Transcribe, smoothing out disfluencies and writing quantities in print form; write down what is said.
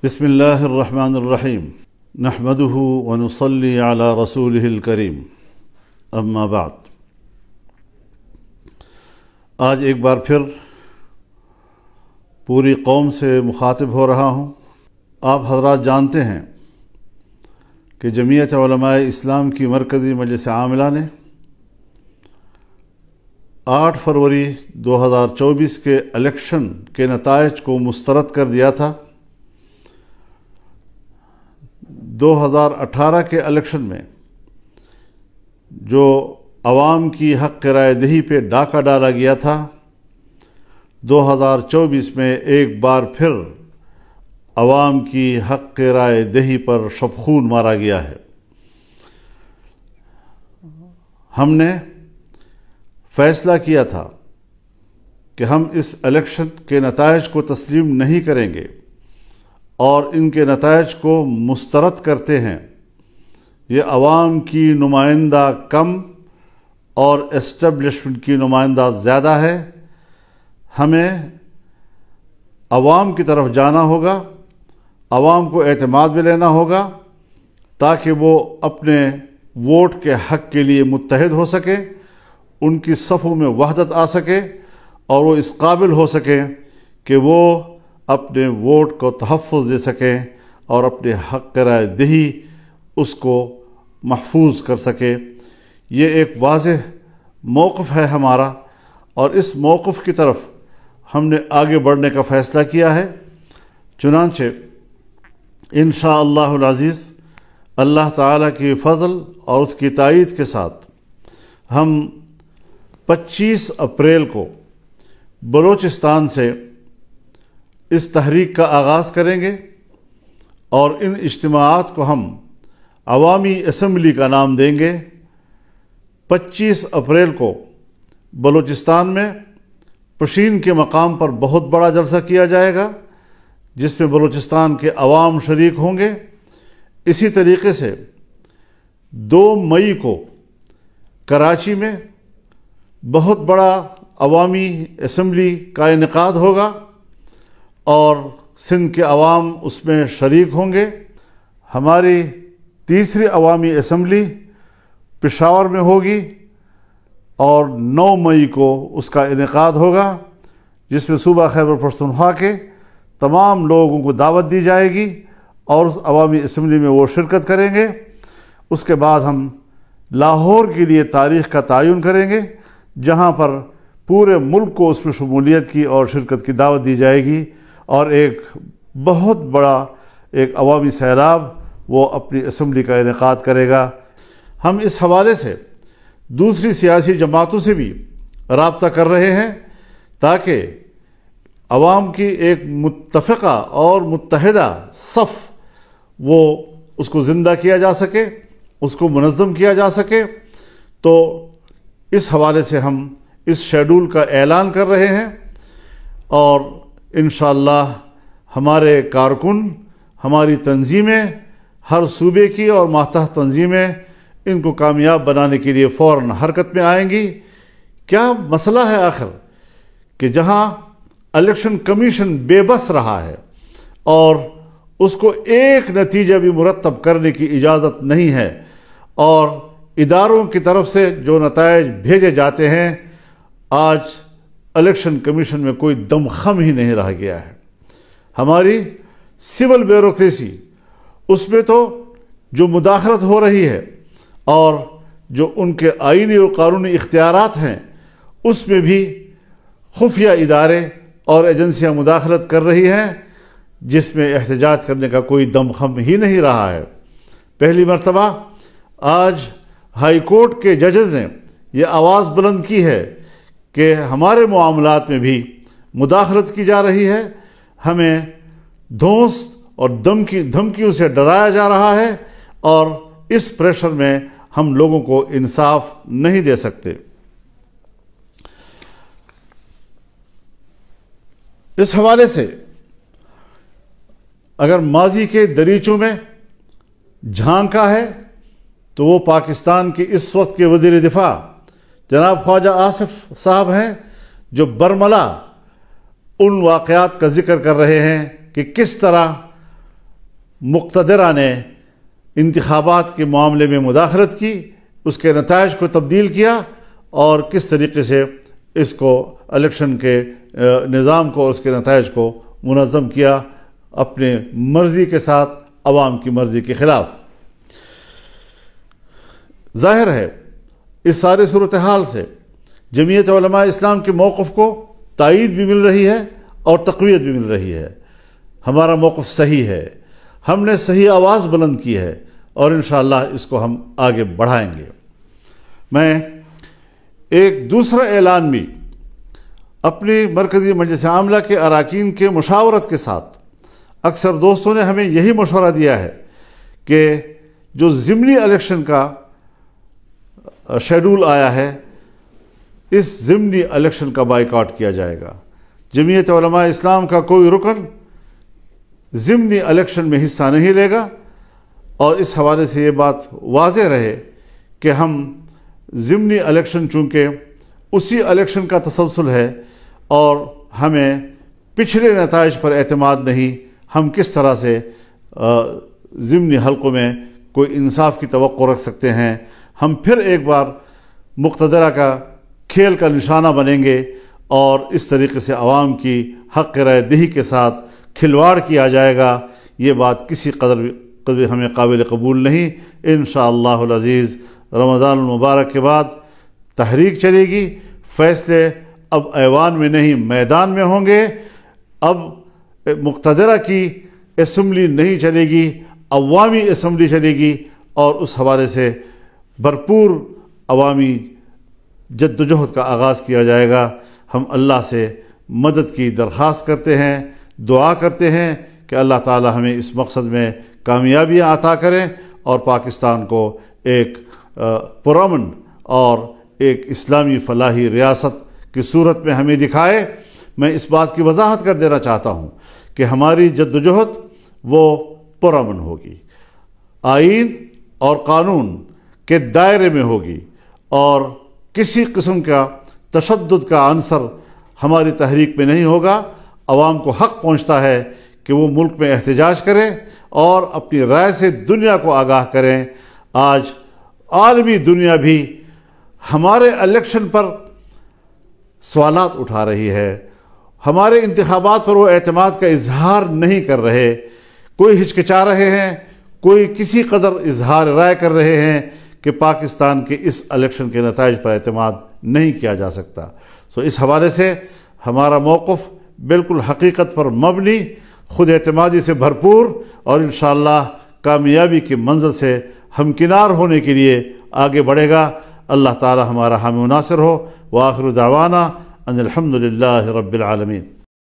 بسم اللہ الرحمن الرحیم نحمده ونصلی علی رسولہ الکریم اما بعد۔ آج ایک بار پھر پوری قوم سے مخاطب ہو رہا ہوں۔ آپ حضرات جانتے ہیں کہ جمعیت علماء اسلام کی مرکزی مجلس عاملہ نے 8 فروری 2024 کے الیکشن کے نتائج کو مسترد کر دیا تھا۔ 2018 کے الیکشن میں جو عوام کی حق رائے دہی پہ ڈاکہ ڈالا گیا تھا، 2024 میں ایک بار پھر عوام کی حق رائے دہی پر شبخون مارا گیا ہے۔ ہم نے فیصلہ کیا تھا کہ ہم اس الیکشن کے نتائج کو تسلیم نہیں کریں گے اور ان کے نتائج کو مسترد کرتے ہیں۔ یہ عوام کی نمائندہ کم اور اسٹیبلشمنٹ کی نمائندہ زیادہ ہے۔ ہمیں عوام کی طرف جانا ہوگا، عوام کو اعتماد میں لینا ہوگا تاکہ وہ اپنے ووٹ کے حق کے لیے متحد ہو سکے، ان کی صفوں میں وحدت آ سکے اور وہ اس قابل ہو سکیں کہ وہ اپنے ووٹ کو تحفظ دے سکیں اور اپنے حق رائے دہی اس کو محفوظ کر سکے۔ یہ ایک واضح موقف ہے ہمارا اور اس موقف کی طرف ہم نے آگے بڑھنے کا فیصلہ کیا ہے۔ چنانچہ انشاءاللہ العزیز اللہ تعالیٰ کی فضل اور اس کی تائید کے ساتھ ہم 25 اپریل کو بلوچستان سے اس تحریک کا آغاز کریں گے اور ان اجتماعات کو ہم عوامی اسمبلی کا نام دیں گے۔ 25 اپریل کو بلوچستان میں پشین کے مقام پر بہت بڑا جلسہ کیا جائے گا جس میں بلوچستان کے عوام شریک ہوں گے۔ اسی طریقے سے 2 مئی کو کراچی میں بہت بڑا عوامی اسمبلی کا انعقاد ہوگا اور سندھ کے عوام اس میں شریک ہوں گے۔ ہماری تیسری عوامی اسمبلی پشاور میں ہوگی اور 9 مئی کو اس کا انعقاد ہوگا جس میں صوبہ خیبر پختونخوا کے تمام لوگوں کو دعوت دی جائے گی اور اس عوامی اسمبلی میں وہ شرکت کریں گے۔ اس کے بعد ہم لاہور کے لیے تاریخ کا تعین کریں گے جہاں پر پورے ملک کو اس میں شمولیت کی اور شرکت کی دعوت دی جائے گی اور ایک بہت بڑا ایک عوامی سیلاب وہ اپنی اسمبلی کا انعقاد کرے گا۔ ہم اس حوالے سے دوسری سیاسی جماعتوں سے بھی رابطہ کر رہے ہیں تاکہ عوام کی ایک متفقہ اور متحدہ صف وہ اس کو زندہ کیا جا سکے، اس کو منظم کیا جا سکے۔ تو اس حوالے سے ہم اس شیڈول کا اعلان کر رہے ہیں اور انشاءاللہ ہمارے کارکن، ہماری تنظیمیں، ہر صوبے کی اور ماتحت تنظیمیں ان کو کامیاب بنانے کے لیے فوراً حرکت میں آئیں گی۔ کیا مسئلہ ہے آخر کہ جہاں الیکشن کمیشن بے بس رہا ہے اور اس کو ایک نتیجہ بھی مرتب کرنے کی اجازت نہیں ہے اور اداروں کی طرف سے جو نتائج بھیجے جاتے ہیں، آج الیکشن کمیشن میں کوئی دم خم ہی نہیں رہ گیا ہے۔ ہماری سول بیوروکریسی اس میں تو جو مداخلت ہو رہی ہے اور جو ان کے آئینی اور قانونی اختیارات ہیں اس میں بھی خفیہ ادارے اور ایجنسیاں مداخلت کر رہی ہیں جس میں احتجاج کرنے کا کوئی دم خم ہی نہیں رہا ہے۔ پہلی مرتبہ آج ہائی کورٹ کے ججز نے یہ آواز بلند کی ہے کہ ہمارے معاملات میں بھی مداخلت کی جا رہی ہے، ہمیں دھونس اور دھمکیوں سے ڈرایا جا رہا ہے اور اس پریشر میں ہم لوگوں کو انصاف نہیں دے سکتے۔ اس حوالے سے اگر ماضی کے دریچوں میں جھانکا ہے تو وہ پاکستان کے اس وقت کے وزیر دفاع جناب خواجہ آصف صاحب ہیں جو برملا ان واقعات کا ذکر کر رہے ہیں کہ کس طرح مقتدرہ نے انتخابات کے معاملے میں مداخلت کی، اس کے نتائج کو تبدیل کیا، اور کس طریقے سے اس کو الیکشن کے نظام کو اور اس کے نتائج کو منظم کیا اپنے مرضی کے ساتھ، عوام کی مرضی کے خلاف۔ ظاہر ہے اس سارے صورتحال سے جمعیت علماء اسلام کے موقف کو تائید بھی مل رہی ہے اور تقویت بھی مل رہی ہے۔ ہمارا موقف صحیح ہے، ہم نے صحیح آواز بلند کی ہے، اور انشاءاللہ اس کو ہم آگے بڑھائیں گے۔ میں ایک دوسرا اعلان بھی اپنی مرکزی مجلس عاملہ کے اراکین کے مشاورت کے ساتھ، اکثر دوستوں نے ہمیں یہی مشورہ دیا ہے کہ جو ضمنی الیکشن کا شیڈول آیا ہے، اس ضمنی الیکشن کا بائیکاٹ کیا جائے گا۔ جمعیت علماء اسلام کا کوئی رکن ضمنی الیکشن میں حصہ نہیں لے گا، اور اس حوالے سے یہ بات واضح رہے کہ ہم ضمنی الیکشن چونکہ اسی الیکشن کا تسلسل ہے اور ہمیں پچھلے نتائج پر اعتماد نہیں، ہم کس طرح سے ضمنی حلقوں میں کوئی انصاف کی توقع رکھ سکتے ہیں۔ ہم پھر ایک بار مقتدرہ کا کھیل کا نشانہ بنیں گے، اور اس طریقے سے عوام کی حق رائے دہی کے ساتھ کھلواڑ کیا جائے گا۔ یہ بات کسی قدر ہمیں قابل قبول نہیں۔ انشاءاللہ العزیز رمضان المبارک کے بعد تحریک چلے گی، فیصلے اب ایوان میں نہیں میدان میں ہوں گے۔ اب مقتدرہ کی اسمبلی نہیں چلے گی، عوامی اسمبلی چلے گی، اور اس حوالے سے بھرپور عوامی جدوجہد کا آغاز کیا جائے گا۔ ہم اللہ سے مدد کی درخواست کرتے ہیں، دعا کرتے ہیں کہ اللہ تعالی ہمیں اس مقصد میں کامیابیاں عطا کریں، اور پاکستان کو ایک پرامن اور ایک اسلامی فلاحی ریاست کی صورت میں ہمیں دکھائے۔ میں اس بات کی وضاحت کر دینا چاہتا ہوں کہ ہماری جدوجہد وہ پرامن ہوگی، آئین اور قانون کے دائرے میں ہوگی، اور کسی قسم کا تشدد کا عنصر ہماری تحریک میں نہیں ہوگا۔ عوام کو حق پہنچتا ہے کہ وہ ملک میں احتجاج کریں اور اپنی رائے سے دنیا کو آگاہ کریں۔ آج عالمی دنیا بھی ہمارے الیکشن پر سوالات اٹھا رہی ہے، ہمارے انتخابات پر وہ اعتماد کا اظہار نہیں کر رہے، کوئی ہچکچا رہے ہیں، کوئی کسی قدر اظہار رائے کر رہے ہیں کہ پاکستان کے اس الیکشن کے نتائج پر اعتماد نہیں کیا جا سکتا۔ اس حوالے سے ہمارا موقف بالکل حقیقت پر مبنی، خود اعتمادی سے بھرپور، اور انشاءاللہ کامیابی کی منزل سے ہمکنار ہونے کے لیے آگے بڑھے گا۔ اللہ تعالی ہمارا حامی و ناصر ہو۔ وآخر دعوانا ان الحمد للہ رب العالمین۔